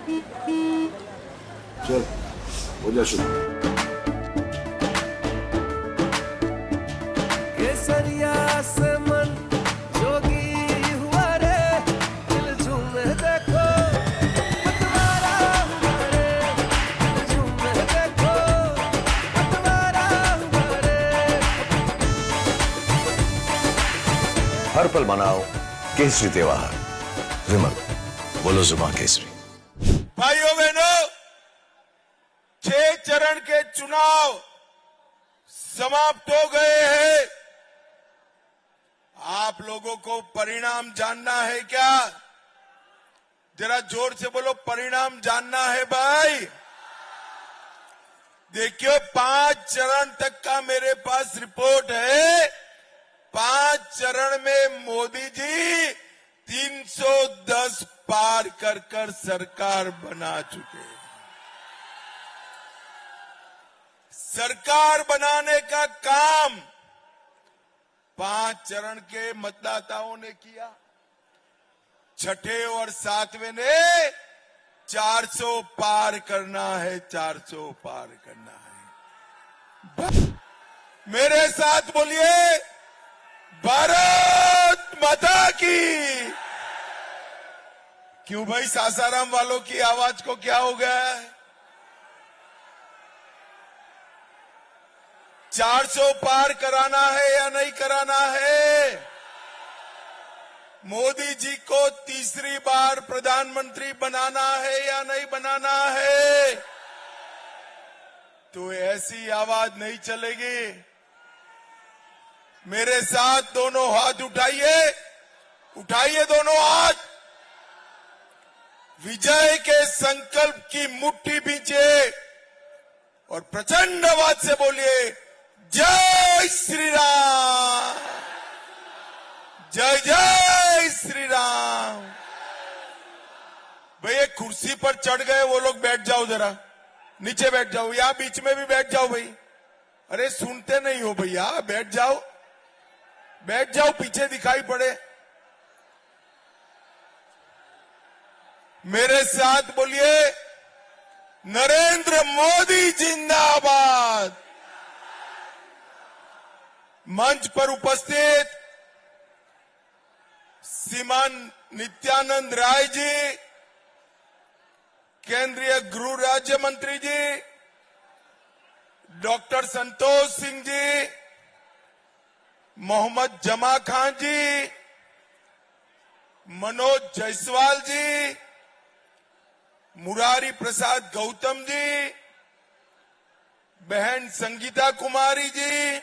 चल हो जा शुरू। केसरिया से मन जोगी हुआ रे, दिल झूमे देखो मतवारा हुआ रे, दिल झूमे देखो मतवारा हुआ रे। हर पल मनाओ केसरी त्योहार। विमल, बोलो जुबान केसरी। भाइयों बहनों, 6 चरण के चुनाव समाप्त हो गए हैं। आप लोगों को परिणाम जानना है क्या? जरा जोर से बोलो, परिणाम जानना है भाई। देखियो, 5 चरण तक का मेरे पास रिपोर्ट है। 5 चरण में मोदी जी 310 पार कर सरकार बना चुके हैं। सरकार बनाने का काम 5 चरण के मतदाताओं ने किया। छठे और 7वें ने 400 पार करना है, 400 पार करना है। मेरे साथ बोलिए, भारत माता की। क्यों भाई, सासाराम वालों की आवाज को क्या हो गया है? 400 पार कराना है या नहीं कराना है? मोदी जी को तीसरी बार प्रधानमंत्री बनाना है या नहीं बनाना है? तो ऐसी आवाज नहीं चलेगी। मेरे साथ दोनों हाथ उठाइए, उठाइए दोनों हाथ। विजय के संकल्प की मुट्ठी बींचे और प्रचंड आवाज से बोलिए, जय श्री राम, जय जय श्री राम। भाई, एक कुर्सी पर चढ़ गए वो लोग, बैठ जाओ, जरा नीचे बैठ जाओ, या बीच में भी बैठ जाओ भाई। अरे सुनते नहीं हो भैया, बैठ जाओ, बैठ जाओ, पीछे दिखाई पड़े। मेरे साथ बोलिए, नरेंद्र मोदी जिंदाबाद। मंच पर उपस्थित श्रीमान नित्यानंद राय जी, केंद्रीय गृह राज्य मंत्री जी, डॉक्टर संतोष सिंह जी, मोहम्मद जमा खान जी, मनोज जायसवाल जी, मुरारी प्रसाद गौतम जी, बहन संगीता कुमारी जी,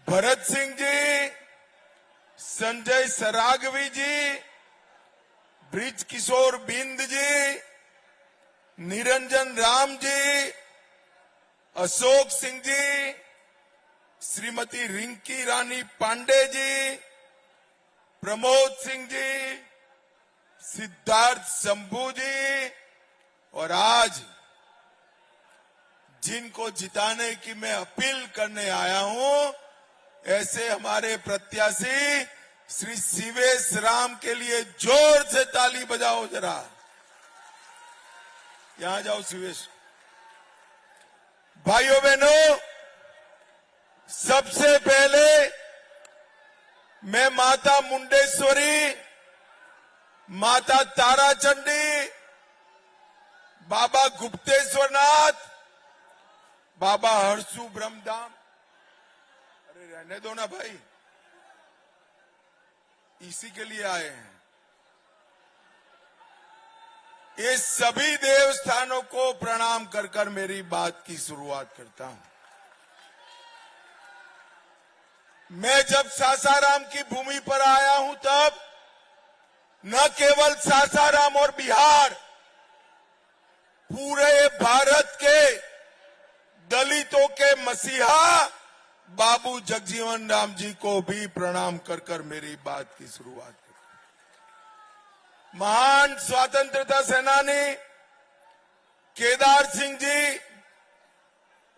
भरत सिंह जी, संजय सरागवी जी, ब्रिज किशोर बिंद जी, निरंजन राम जी, अशोक सिंह जी, श्रीमती रिंकी रानी पांडे जी, प्रमोद सिंह जी, सिद्धार्थ शंभू जी, और आज जिनको जिताने की मैं अपील करने आया हूं, ऐसे हमारे प्रत्याशी श्री शिवेश राम के लिए जोर से ताली बजाओ जरा। यहां जाओ शिवेश। भाइयों बहनों, सबसे पहले मैं माता मुंडेश्वरी, माता ताराचंडी, बाबा गुप्तेश्वरनाथ, बाबा हरसू ब्रह्मधाम, अरे रहने दो ना भाई, इसी के लिए आए हैं। ये सभी देवस्थानों को प्रणाम कर कर मेरी बात की शुरुआत करता हूं। मैं जब सासाराम की भूमि पर आया हूं, तब न केवल सासाराम और बिहार, पूरे भारत के दलितों के मसीहा बाबू जगजीवन राम जी को भी प्रणाम कर कर मेरी बात की शुरुआत की। महान स्वतंत्रता सेनानी केदार सिंह जी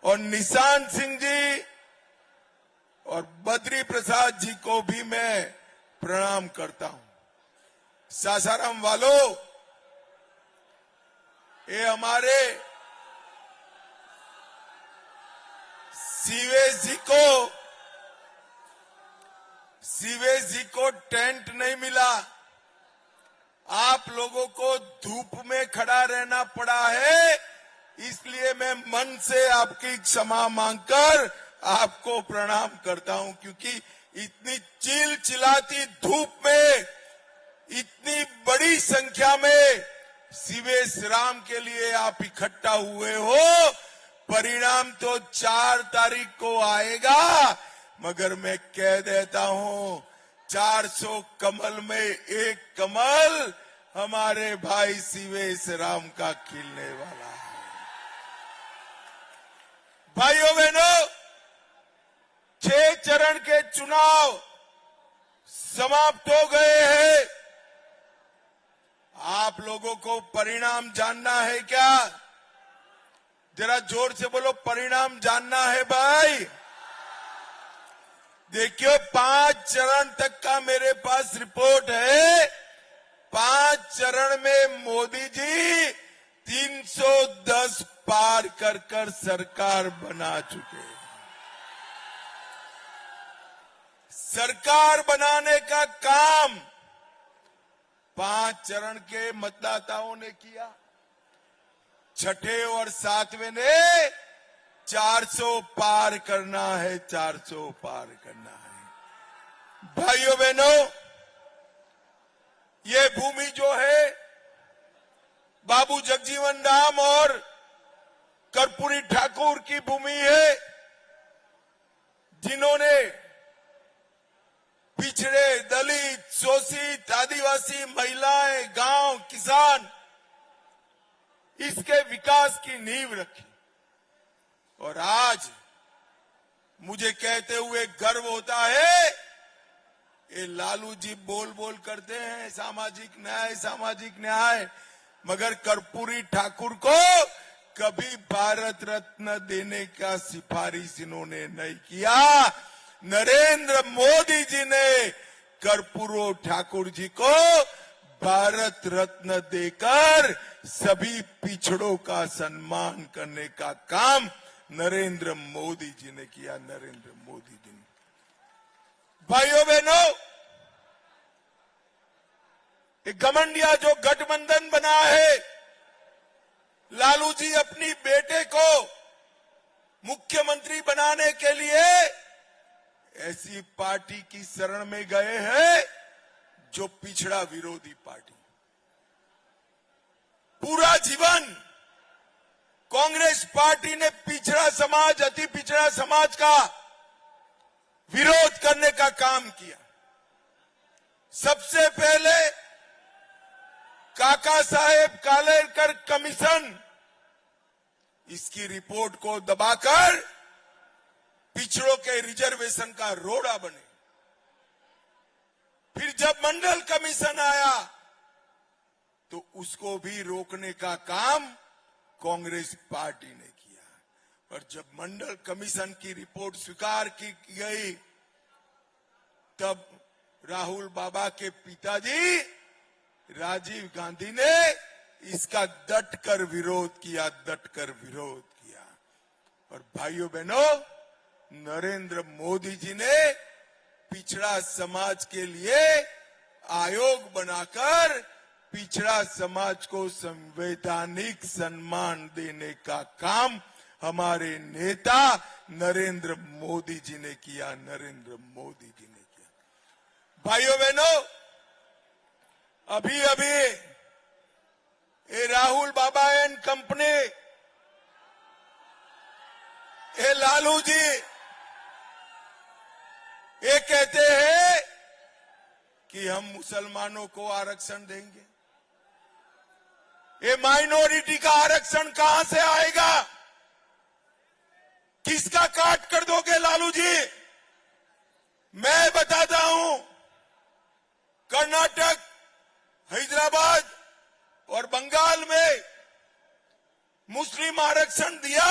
और निशान सिंह जी और बद्री प्रसाद जी को भी मैं प्रणाम करता हूं। सासाराम वालों, ये हमारे सीवेज जी को टेंट नहीं मिला, आप लोगों को धूप में खड़ा रहना पड़ा है, इसलिए मैं मन से आपकी क्षमा मांगकर आपको प्रणाम करता हूं, क्योंकि इतनी चिलचिलाती धूप में इतनी बड़ी संख्या में सीवेज राम के लिए आप इकट्ठा हुए हो। परिणाम तो 4 तारीख को आएगा, मगर मैं कह देता हूं 400 कमल में एक कमल हमारे भाई सीवेज राम का खिलने वाला है। भाइयों बहनों, 6 चरण के चुनाव समाप्त हो गए हैं। आप लोगों को परिणाम जानना है क्या? जरा जोर से बोलो, परिणाम जानना है भाई। देखियो, 5 चरण तक का मेरे पास रिपोर्ट है। 5 चरण में मोदी जी 310 पार कर कर सरकार बना चुके हैं। सरकार बनाने का काम 5 चरण के मतदाताओं ने किया। 6ठे और 7वें ने 400 पार करना है, 400 पार करना है। भाइयों बहनों, ये भूमि जो है बाबू जगजीवन राम और कर्पूरी ठाकुर की भूमि है, जिन्होंने पिछड़े, दलित, शोषित, आदिवासी, महिलाएं, गांव, किसान, इसके विकास की नींव रखी। और आज मुझे कहते हुए गर्व होता है, ये लालू जी बोल बोल करते हैं सामाजिक न्याय, मगर कर्पूरी ठाकुर को कभी भारत रत्न देने का सिफारिश इन्होंने नहीं किया। नरेंद्र मोदी जी ने कर्पूरी ठाकुर जी को भारत रत्न देकर सभी पिछड़ों का सम्मान करने का काम नरेंद्र मोदी जी ने किया। नरेंद्र मोदी जी ने, भाइयों बहनों, एक घमंडिया जो गठबंधन बना है, लालू जी अपनी बेटे को मुख्यमंत्री बनाने के लिए ऐसी पार्टी की शरण में गए हैं जो पिछड़ा विरोधी पार्टी। पूरा जीवन कांग्रेस पार्टी ने पिछड़ा समाज, अति पिछड़ा समाज का विरोध करने का काम किया। सबसे पहले काका साहेब कालेलकर कमीशन, इसकी रिपोर्ट को दबाकर पिछड़ों के रिजर्वेशन का रोड़ा बने। फिर जब मंडल कमीशन आया तो उसको भी रोकने का काम कांग्रेस पार्टी ने किया। और जब मंडल कमीशन की रिपोर्ट स्वीकार की गई, तब राहुल बाबा के पिताजी राजीव गांधी ने इसका डटकर विरोध किया। और भाइयों बहनों, नरेंद्र मोदी जी ने पिछड़ा समाज के लिए आयोग बनाकर पिछड़ा समाज को संवैधानिक सम्मान देने का काम हमारे नेता नरेंद्र मोदी जी ने किया। भाइयों बहनों, अभी ये राहुल बाबा एंड कंपनी, ये लालू जी, ये कहते हैं कि हम मुसलमानों को आरक्षण देंगे। ये माइनॉरिटी का आरक्षण कहां से आएगा? किसका काट कर दोगे लालू जी? मैं बताता हूं, कर्नाटक, हैदराबाद और बंगाल में मुस्लिम आरक्षण दिया,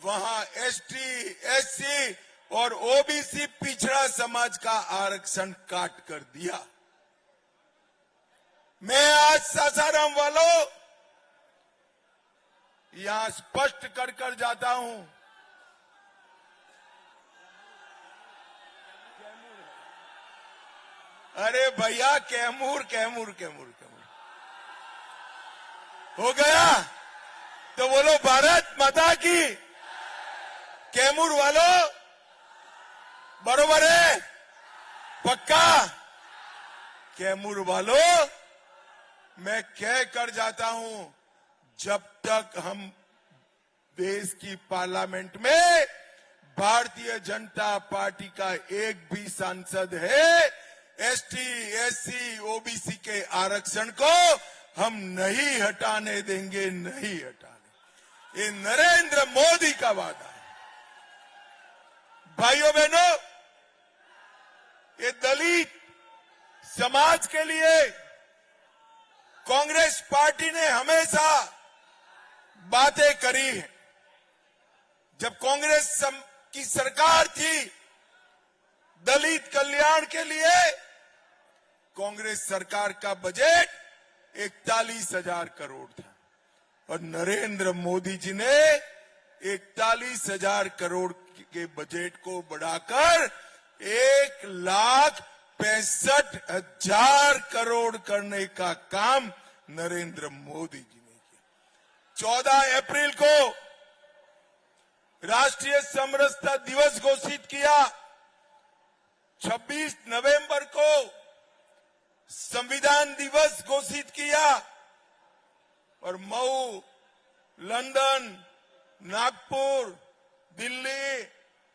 वहां एसटी, एससी और ओबीसी पिछड़ा समाज का आरक्षण काट कर दिया। मैं आज सासाराम वालों यहां स्पष्ट कर जाता हूं, अरे भैया कैमूर कैमूर कैमूर कैमूर हो गया तो बोलो भारत माता की। कैमूर वालों बरोबर है, पक्का। कैमूर वालों मैं कह कर जाता हूं, जब तक हम देश की पार्लियामेंट में भारतीय जनता पार्टी का एक भी सांसद है, एसटी, एससी, ओबीसी के आरक्षण को हम नहीं हटाने देंगे, नहीं हटाने। ये नरेंद्र मोदी का वादा है। भाइयों बहनों, ये दलित समाज के लिए कांग्रेस पार्टी ने हमेशा बातें करी है। जब कांग्रेस की सरकार थी, दलित कल्याण के लिए कांग्रेस सरकार का बजट 41,000 करोड़ था और नरेंद्र मोदी जी ने 41,000 करोड़ के बजट को बढ़ाकर 1,65,000 करोड़ करने का काम नरेंद्र मोदी जी ने किया। 14 अप्रैल को राष्ट्रीय समरसता दिवस घोषित किया, 26 नवंबर को संविधान दिवस घोषित किया और मऊ, लंदन, नागपुर, दिल्ली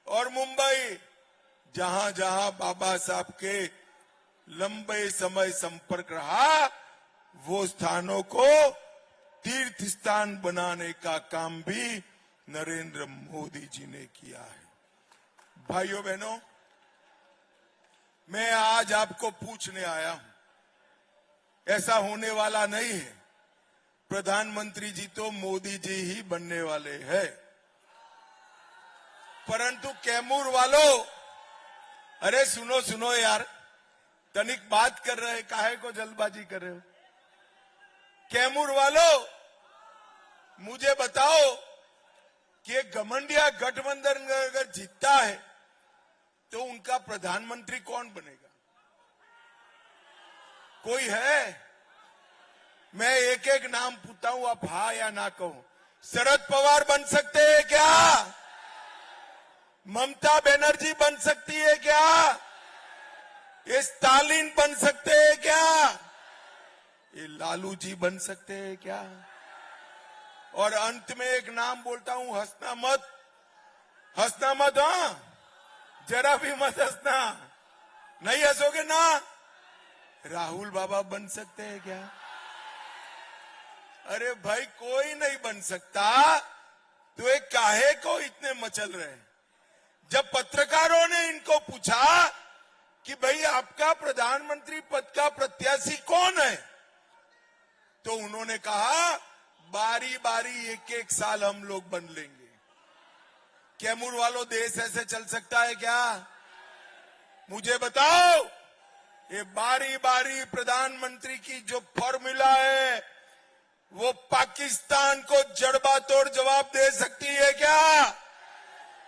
और मुंबई, जहां जहां बाबा साहब के लंबे समय संपर्क रहा, वो स्थानों को तीर्थ स्थान बनाने का काम भी नरेंद्र मोदी जी ने किया है। भाइयों बहनों, मैं आज आपको पूछने आया हूं, ऐसा होने वाला नहीं है। प्रधानमंत्री जी तो मोदी जी ही बनने वाले हैं, परंतु कैमूर वालों, अरे सुनो सुनो यार, तनिक बात कर रहे हैं, काहे को जल्दबाजी कर रहे हो? कैमूर वालों, मुझे बताओ कि घमंडिया गठबंधन अगर जीतता है तो उनका प्रधानमंत्री कौन बनेगा? कोई है? मैं एक एक नाम पूछता हूं, आप हाँ या ना कहो। शरद पवार बन सकते हैं क्या? ममता बनर्जी बन सकती है क्या? ये स्टालिन बन सकते हैं क्या? ये लालू जी बन सकते हैं क्या? और अंत में एक नाम बोलता हूं, हंसना मत, हंसना मत, हाँ जरा भी मत हंसना, नहीं हंसोगे ना। राहुल बाबा बन सकते हैं क्या? अरे भाई कोई नहीं बन सकता, तो ये काहे को इतने मचल रहे हैं? जब पत्रकारों ने इनको पूछा कि भाई आपका प्रधानमंत्री पद का प्रत्याशी कौन है, तो उन्होंने कहा बारी बारी एक एक साल हम लोग बन लेंगे। कैमूर वालों, देश ऐसे चल सकता है क्या? मुझे बताओ, ये बारी बारी प्रधानमंत्री की जो फॉर्मूला है, वो पाकिस्तान को जड़बा तोड़ जवाब दे सकती है क्या?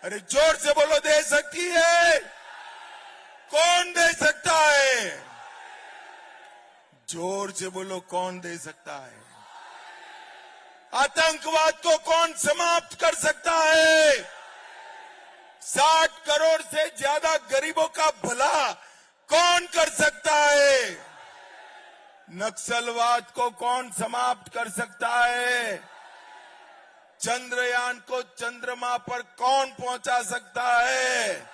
अरे जोर से बोलो, दे सकती है? कौन दे सकता है? जोर से बोलो, कौन दे सकता है? आतंकवाद को कौन समाप्त कर सकता है? 60 करोड़ से ज्यादा गरीबों का भला कौन कर सकता है? नक्सलवाद को कौन समाप्त कर सकता है? चंद्रयान को चंद्रमा पर कौन पहुंचा सकता है?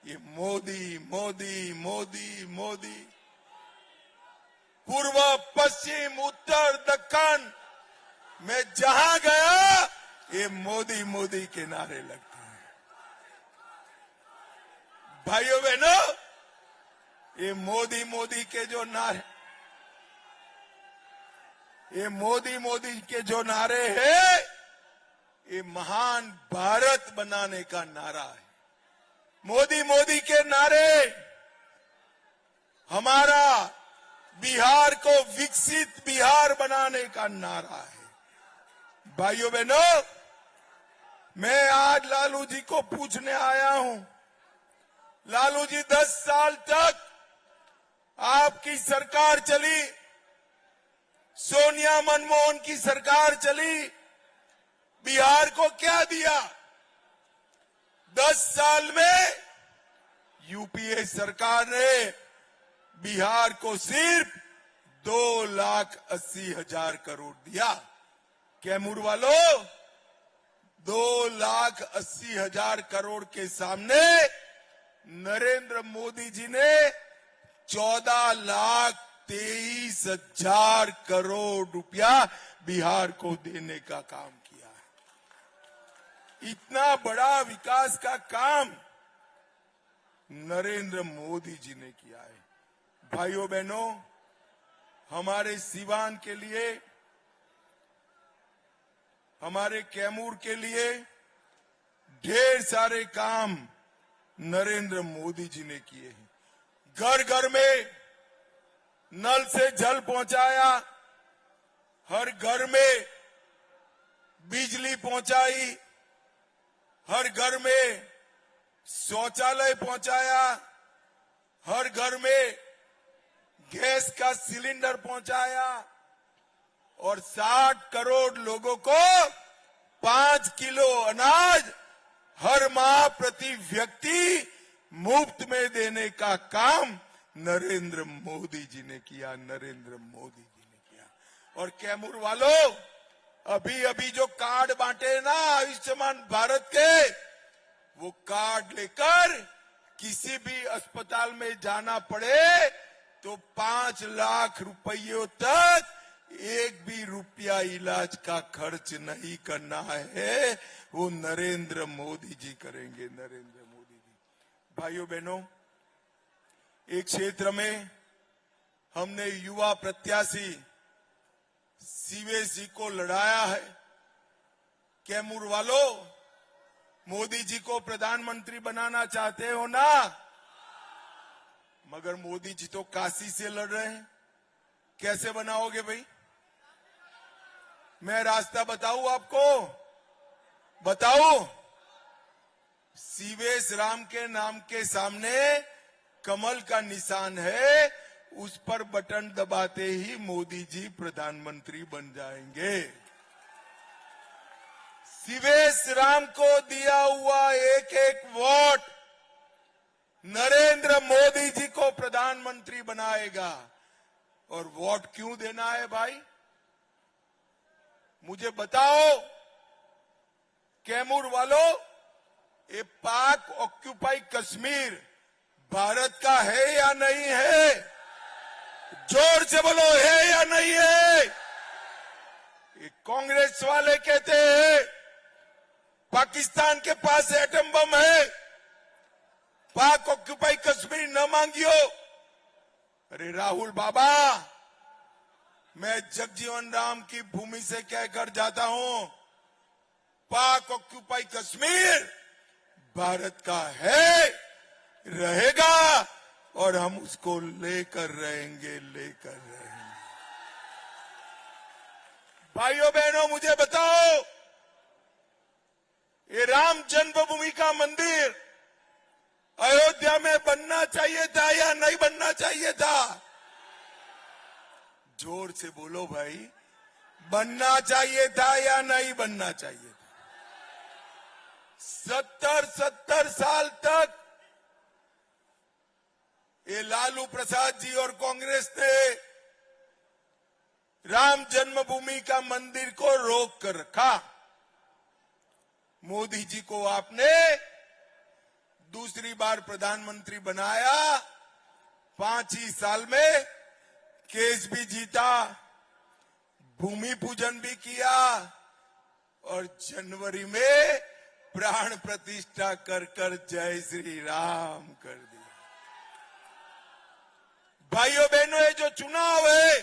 ये मोदी मोदी मोदी मोदी। पूर्व, पश्चिम, उत्तर, दक्षिण में जहां गया, ये मोदी मोदी के नारे लगते हैं। भाइयों बहनों, ये मोदी मोदी के जो नारे, ये मोदी मोदी के जो नारे हैं, ये महान भारत बनाने का नारा है। मोदी मोदी के नारे हमारा बिहार को विकसित बिहार बनाने का नारा है। भाइयों बहनों, मैं आज लालू जी को पूछने आया हूं। लालू जी, 10 साल तक आपकी सरकार चली, सोनिया मनमोहन की सरकार चली, बिहार को क्या दिया? 10 साल में यूपीए सरकार ने बिहार को सिर्फ 2,80,000 करोड़ दिया। कैमूर वालों, 2,80,000 करोड़ के सामने नरेंद्र मोदी जी ने 14,23,000 करोड़ रुपया बिहार को देने का काम किया है। इतना बड़ा विकास का काम नरेंद्र मोदी जी ने किया है। भाइयों बहनों, हमारे सीवान के लिए, हमारे कैमूर के लिए ढेर सारे काम नरेंद्र मोदी जी ने किए हैं। घर घर में नल से जल पहुंचाया, हर घर में बिजली पहुंचाई, हर घर में शौचालय पहुंचाया, हर घर में गैस का सिलेंडर पहुंचाया और 60 करोड़ लोगों को 5 किलो अनाज हर माह प्रति व्यक्ति मुफ्त में देने का काम नरेंद्र मोदी जी ने किया, नरेंद्र मोदी जी ने किया। और कैमूर वालों, अभी अभी जो कार्ड बांटे ना आयुष्मान भारत के, वो कार्ड लेकर किसी भी अस्पताल में जाना पड़े तो 5 लाख रुपयों तक एक भी रुपया इलाज का खर्च नहीं करना है, वो नरेंद्र मोदी जी करेंगे, नरेंद्र मोदी जी। भाइयों बहनों, एक क्षेत्र में हमने युवा प्रत्याशी सीवेश जी को लड़ाया है। कैमूर वालों, मोदी जी को प्रधानमंत्री बनाना चाहते हो ना, मगर मोदी जी तो काशी से लड़ रहे हैं, कैसे बनाओगे भाई? मैं रास्ता बताऊं आपको, बताऊं? सीवेश राम के नाम के सामने कमल का निशान है, उस पर बटन दबाते ही मोदी जी प्रधानमंत्री बन जाएंगे। सीवेश राम को दिया हुआ एक एक वोट नरेंद्र मोदी जी को प्रधानमंत्री बनाएगा। और वोट क्यों देना है भाई? मुझे बताओ कैमूर वालों, ये पाक ऑक्यूपाई कश्मीर भारत का है या नहीं है? जोर से बोलो, है या नहीं है? ये कांग्रेस वाले कहते हैं पाकिस्तान के पास एटम बम है, पाक ऑक्यूपाई कश्मीर न मांगियो। अरे राहुल बाबा, मैं जगजीवन राम की भूमि से कहकर जाता हूं, पाक ऑक्यूपाई कश्मीर भारत का है, रहेगा और हम उसको लेकर रहेंगे, लेकर रहेंगे। भाइयों बहनों, मुझे बताओ, ये राम जन्मभूमि का मंदिर अयोध्या में बनना चाहिए था या नहीं बनना चाहिए था? जोर से बोलो भाई, बनना चाहिए था या नहीं बनना चाहिए था? 70 साल तक ये लालू प्रसाद जी और कांग्रेस ने राम जन्मभूमि का मंदिर को रोक कर रखा। मोदी जी को आपने दूसरी बार प्रधानमंत्री बनाया, 5 ही साल में केस भी जीता, भूमि पूजन भी किया और जनवरी में प्राण प्रतिष्ठा कर कर जय श्री राम कर दिया। भाइयों बहनों, ये जो चुनाव है,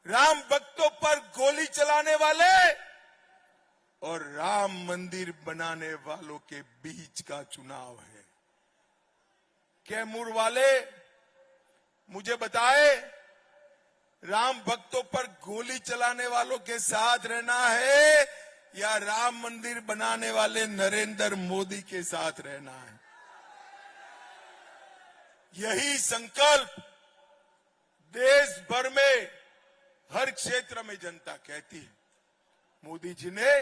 राम भक्तों पर गोली चलाने वाले और राम मंदिर बनाने वालों के बीच का चुनाव है। कैमूर वाले मुझे बताए, राम भक्तों पर गोली चलाने वालों के साथ रहना है या राम मंदिर बनाने वाले नरेंद्र मोदी के साथ रहना है। यही संकल्प देश भर में हर क्षेत्र में जनता कहती है। मोदी जी ने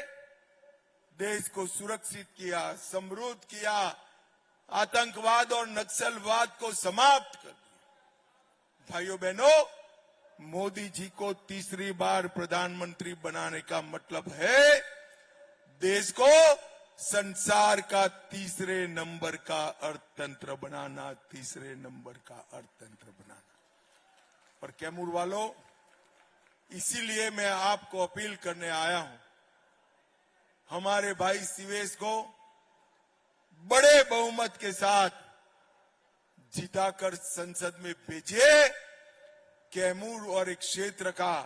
देश को सुरक्षित किया, समृद्ध किया, आतंकवाद और नक्सलवाद को समाप्त कर दिया। भाइयों बहनों, मोदी जी को तीसरी बार प्रधानमंत्री बनाने का मतलब है देश को संसार का तीसरे नंबर का अर्थतंत्र बनाना, तीसरे नंबर का अर्थतंत्र बनाना। और कैमूर वालों, इसीलिए मैं आपको अपील करने आया हूं, हमारे भाई शिवेश को बड़े बहुमत के साथ जिताकर संसद में भेजिए। कैमूर और एक क्षेत्र का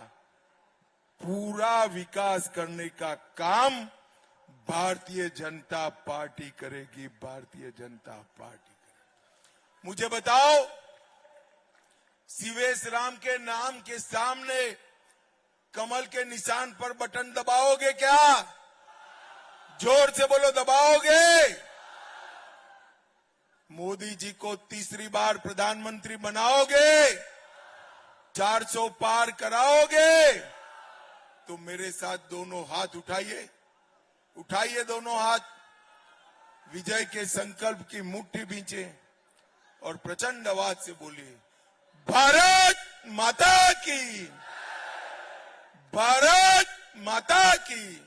पूरा विकास करने का काम भारतीय जनता पार्टी करेगी, भारतीय जनता पार्टी करेगी। मुझे बताओ, शिवेश राम के नाम के सामने कमल के निशान पर बटन दबाओगे क्या? जोर से बोलो, दबाओगे? मोदी जी को तीसरी बार प्रधानमंत्री बनाओगे? 400 पार कराओगे? तो मेरे साथ दोनों हाथ उठाइए, उठाइए दोनों हाथ, विजय के संकल्प की मुट्ठी भींचे और प्रचंड आवाज से बोलिए, भारत माता की, भारत माता की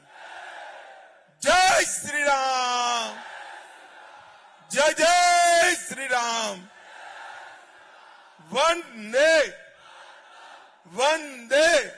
जय श्री राम, जय जय श्री राम, वंदे वंदे